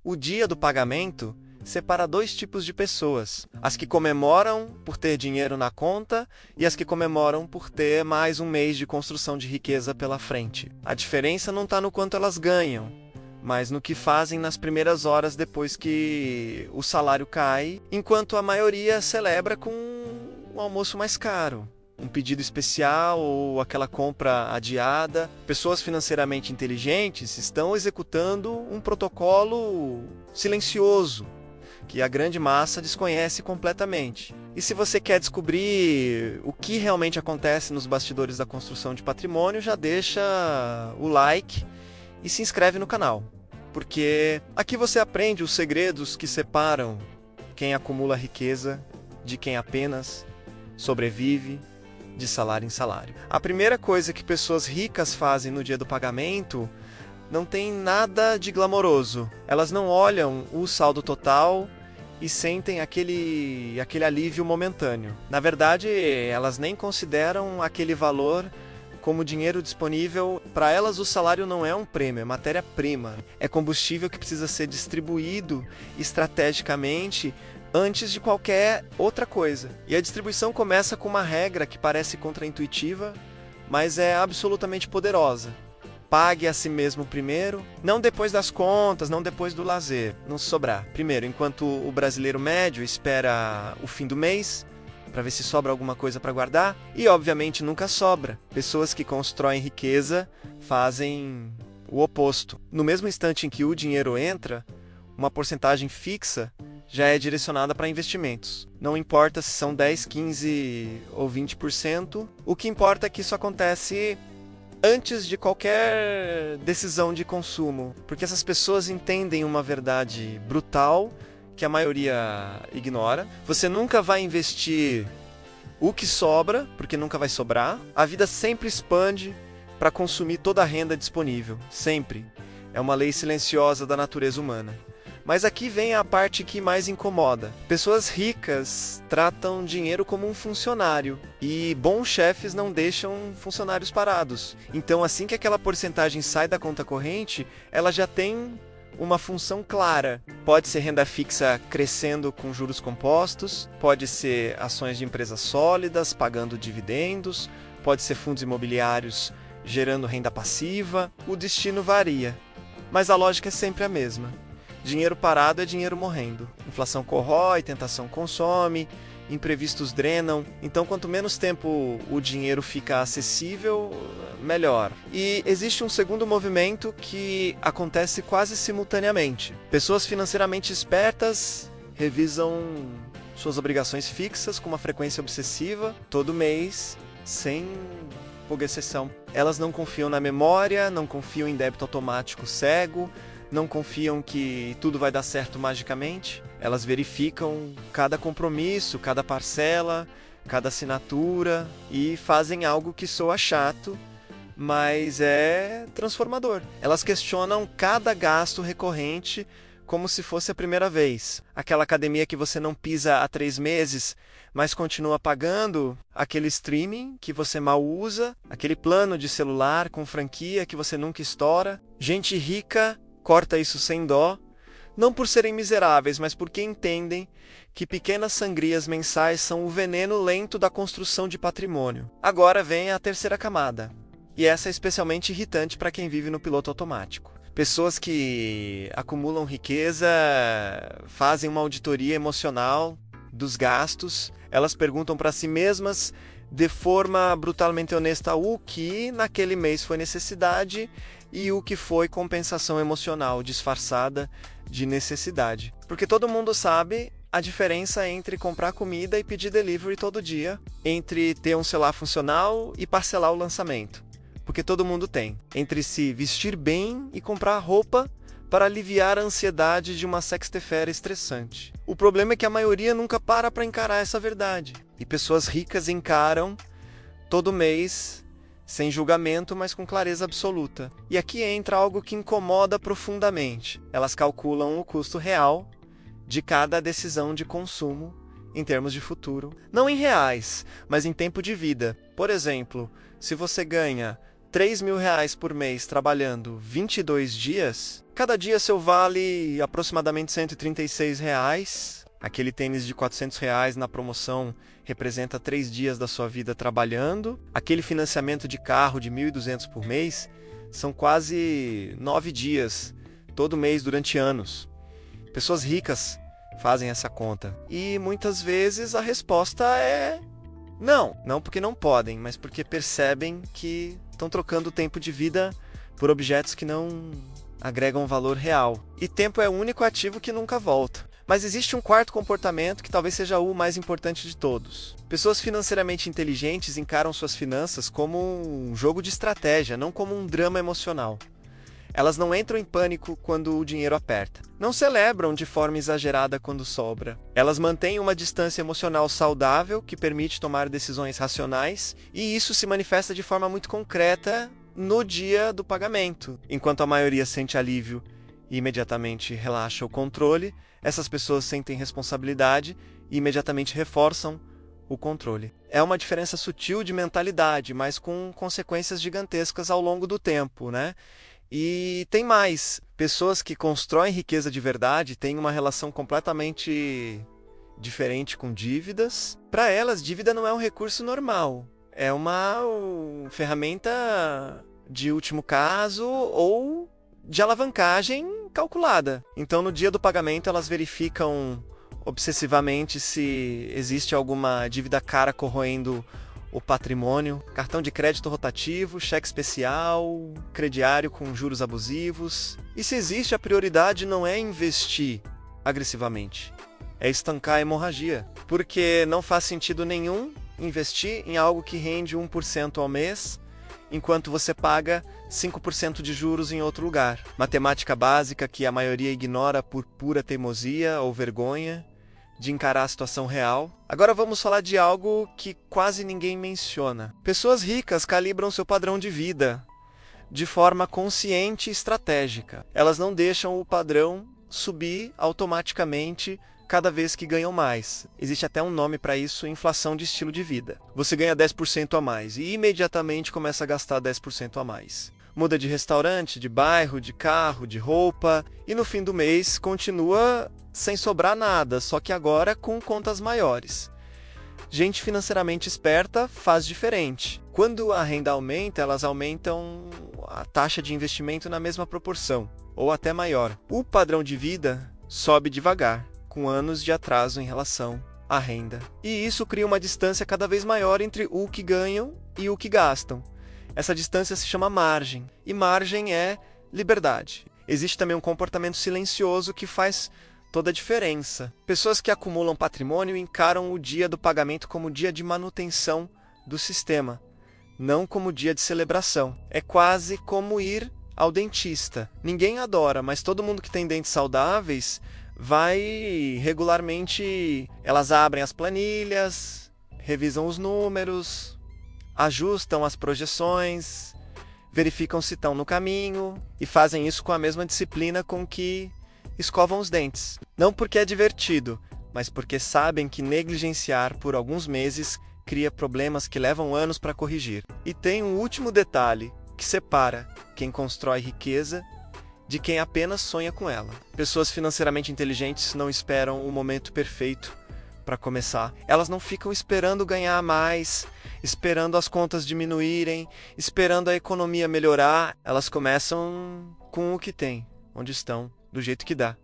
O dia do pagamento separa dois tipos de pessoas: as que comemoram por ter dinheiro na conta e as que comemoram por ter mais um mês de construção de riqueza pela frente. A diferença não está no quanto elas ganham, mas no que fazem nas primeiras horas depois que o salário cai, enquanto a maioria celebra com um almoço mais caro, um pedido especial ou aquela compra adiada. Pessoas financeiramente inteligentes estão executando um protocolo silencioso que a grande massa desconhece completamente. E se você quer descobrir o que realmente acontece nos bastidores da construção de patrimônio, já deixa o like e se inscreve no canal, porque aqui você aprende os segredos que separam quem acumula riqueza de quem apenas sobrevive de salário em salário. A primeira coisa que pessoas ricas fazem no dia do pagamento não tem nada de glamouroso. Elas não olham o saldo total e sentem aquele alívio momentâneo. Na verdade, elas nem consideram aquele valor como dinheiro disponível. Para elas, o salário não é um prêmio, é matéria-prima. É combustível que precisa ser distribuído estrategicamente antes de qualquer outra coisa. E a distribuição começa com uma regra que parece contraintuitiva, mas é absolutamente poderosa. Pague a si mesmo primeiro, não depois das contas, não depois do lazer, não se sobrar. Primeiro, enquanto o brasileiro médio espera o fim do mês, para ver se sobra alguma coisa para guardar, e obviamente nunca sobra. Pessoas que constroem riqueza fazem o oposto. No mesmo instante em que o dinheiro entra, uma porcentagem fixa já é direcionada para investimentos. Não importa se são 10, 15 ou 20%, o que importa é que isso acontece antes de qualquer decisão de consumo, porque essas pessoas entendem uma verdade brutal que a maioria ignora. Você nunca vai investir o que sobra, porque nunca vai sobrar. A vida sempre expande para consumir toda a renda disponível, sempre. É uma lei silenciosa da natureza humana. Mas aqui vem a parte que mais incomoda. Pessoas ricas tratam dinheiro como um funcionário, e bons chefes não deixam funcionários parados. Então, assim que aquela porcentagem sai da conta corrente, ela já tem uma função clara. Pode ser renda fixa crescendo com juros compostos, pode ser ações de empresas sólidas pagando dividendos, pode ser fundos imobiliários gerando renda passiva. O destino varia, mas a lógica é sempre a mesma. Dinheiro parado é dinheiro morrendo. Inflação corrói, tentação consome, imprevistos drenam. Então, quanto menos tempo o dinheiro fica acessível, melhor. E existe um segundo movimento que acontece quase simultaneamente. Pessoas financeiramente espertas revisam suas obrigações fixas com uma frequência obsessiva todo mês, sem pouca exceção. Elas não confiam na memória, não confiam em débito automático cego, não confiam que tudo vai dar certo magicamente. Elas verificam cada compromisso, cada parcela, cada assinatura e fazem algo que soa chato, mas é transformador. Elas questionam cada gasto recorrente como se fosse a primeira vez. Aquela academia que você não pisa há 3 meses, mas continua pagando, aquele streaming que você mal usa, aquele plano de celular com franquia que você nunca estoura. Gente rica corta isso sem dó, não por serem miseráveis, mas porque entendem que pequenas sangrias mensais são o veneno lento da construção de patrimônio. Agora vem a terceira camada, e essa é especialmente irritante para quem vive no piloto automático. Pessoas que acumulam riqueza fazem uma auditoria emocional dos gastos. Elas perguntam para si mesmas, de forma brutalmente honesta, o que naquele mês foi necessidade e o que foi compensação emocional disfarçada de necessidade. Porque todo mundo sabe a diferença entre comprar comida e pedir delivery todo dia, entre ter um celular funcional e parcelar o lançamento. Porque todo mundo tem. Entre se vestir bem e comprar roupa para aliviar a ansiedade de uma sexta-feira estressante. O problema é que a maioria nunca para encarar essa verdade. E pessoas ricas encaram todo mês, sem julgamento, mas com clareza absoluta. E aqui entra algo que incomoda profundamente. Elas calculam o custo real de cada decisão de consumo em termos de futuro. Não em reais, mas em tempo de vida. Por exemplo, se você ganha R$3.000 por mês trabalhando 22 dias, Cada dia seu vale aproximadamente R$ 136. Aquele tênis de R$ 400 na promoção representa 3 dias da sua vida trabalhando. Aquele financiamento de carro de 1.200 por mês são quase 9 dias, todo mês durante anos. Pessoas ricas fazem essa conta. E muitas vezes a resposta é não. Não porque não podem, mas porque percebem que estão trocando o tempo de vida por objetos que não agregam valor real. E tempo é o único ativo que nunca volta. Mas existe um quarto comportamento que talvez seja o mais importante de todos. Pessoas financeiramente inteligentes encaram suas finanças como um jogo de estratégia, não como um drama emocional. Elas não entram em pânico quando o dinheiro aperta. Não celebram de forma exagerada quando sobra. Elas mantêm uma distância emocional saudável que permite tomar decisões racionais, e isso se manifesta de forma muito concreta no dia do pagamento. Enquanto a maioria sente alívio e imediatamente relaxa o controle, essas pessoas sentem responsabilidade e imediatamente reforçam o controle. É uma diferença sutil de mentalidade, mas com consequências gigantescas ao longo do tempo, né? E tem mais. Pessoas que constroem riqueza de verdade têm uma relação completamente diferente com dívidas. Para elas, dívida não é um recurso normal. É uma ferramenta de último caso ou de alavancagem calculada. Então, no dia do pagamento, elas verificam obsessivamente se existe alguma dívida cara corroendo o patrimônio, cartão de crédito rotativo, cheque especial, crediário com juros abusivos. E se existe, a prioridade não é investir agressivamente, é estancar a hemorragia. Porque não faz sentido nenhum investir em algo que rende 1% ao mês, enquanto você paga 5% de juros em outro lugar. Matemática básica que a maioria ignora por pura teimosia ou vergonha de encarar a situação real. Agora vamos falar de algo que quase ninguém menciona. Pessoas ricas calibram seu padrão de vida de forma consciente e estratégica. Elas não deixam o padrão subir automaticamente cada vez que ganham mais. Existe até um nome para isso, inflação de estilo de vida. Você ganha 10% a mais e imediatamente começa a gastar 10% a mais. Muda de restaurante, de bairro, de carro, de roupa e no fim do mês continua sem sobrar nada, só que agora com contas maiores. Gente financeiramente esperta faz diferente. Quando a renda aumenta, elas aumentam a taxa de investimento na mesma proporção, ou até maior. O padrão de vida sobe devagar, com anos de atraso em relação à renda. E isso cria uma distância cada vez maior entre o que ganham e o que gastam. Essa distância se chama margem, e margem é liberdade. Existe também um comportamento silencioso que faz toda a diferença. Pessoas que acumulam patrimônio encaram o dia do pagamento como dia de manutenção do sistema, não como dia de celebração. É quase como ir ao dentista. Ninguém adora, mas todo mundo que tem dentes saudáveis vai regularmente. Elas abrem as planilhas, revisam os números, ajustam as projeções, verificam se estão no caminho e fazem isso com a mesma disciplina com que escovam os dentes. Não porque é divertido, mas porque sabem que negligenciar por alguns meses cria problemas que levam anos para corrigir. E tem um último detalhe que separa quem constrói riqueza de quem apenas sonha com ela. Pessoas financeiramente inteligentes não esperam o momento perfeito para começar. Elas não ficam esperando ganhar mais, esperando as contas diminuírem, esperando a economia melhorar. Elas começam com o que têm, onde estão, do jeito que dá.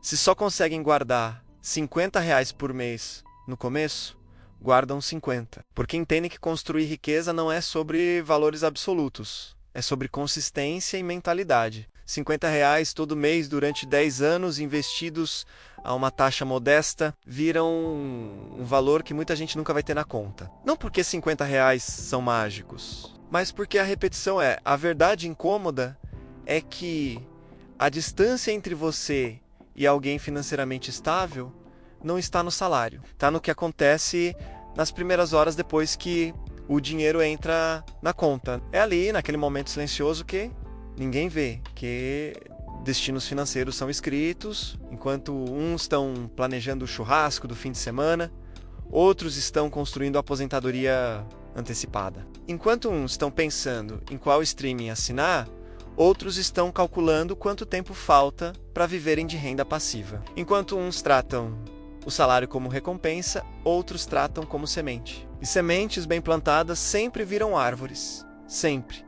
Se só conseguem guardar R$ 50 por mês no começo, guardam 50. Porque entendem que construir riqueza não é sobre valores absolutos, é sobre consistência e mentalidade. R$ 50 todo mês durante 10 anos investidos a uma taxa modesta viram um valor que muita gente nunca vai ter na conta. Não porque R$ 50 são mágicos, mas porque a repetição é. A verdade incômoda é que a distância entre você e alguém financeiramente estável não está no salário. Está no que acontece nas primeiras horas depois que o dinheiro entra na conta. É ali, naquele momento silencioso que ninguém vê, que destinos financeiros são escritos, enquanto uns estão planejando o churrasco do fim de semana, outros estão construindo a aposentadoria antecipada. Enquanto uns estão pensando em qual streaming assinar, Outros estão calculando quanto tempo falta para viverem de renda passiva. Enquanto uns tratam o salário como recompensa, outros tratam como semente. E sementes bem plantadas sempre viram árvores. Sempre.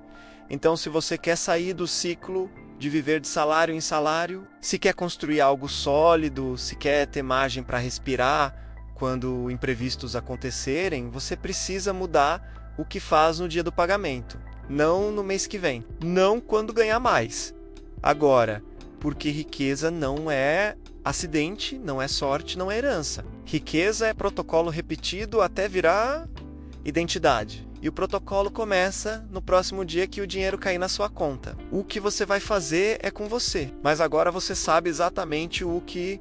Então, se você quer sair do ciclo de viver de salário em salário, se quer construir algo sólido, se quer ter margem para respirar quando imprevistos acontecerem, você precisa mudar o que faz no dia do pagamento. Não no mês que vem. Não quando ganhar mais. Agora, porque riqueza não é acidente, não é sorte, não é herança. Riqueza é protocolo repetido até virar identidade. E o protocolo começa no próximo dia que o dinheiro cair na sua conta. O que você vai fazer é com você. Mas agora você sabe exatamente o que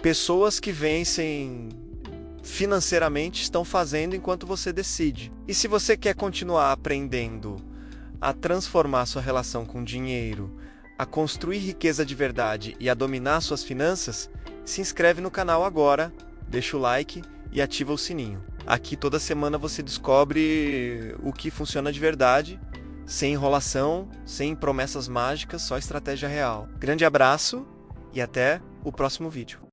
pessoas que vencem financeiramente estão fazendo enquanto você decide. E se você quer continuar aprendendo a transformar sua relação com dinheiro, a construir riqueza de verdade e a dominar suas finanças, se inscreve no canal agora, deixa o like e ativa o sininho. Aqui toda semana você descobre o que funciona de verdade, sem enrolação, sem promessas mágicas, só estratégia real. Grande abraço e até o próximo vídeo.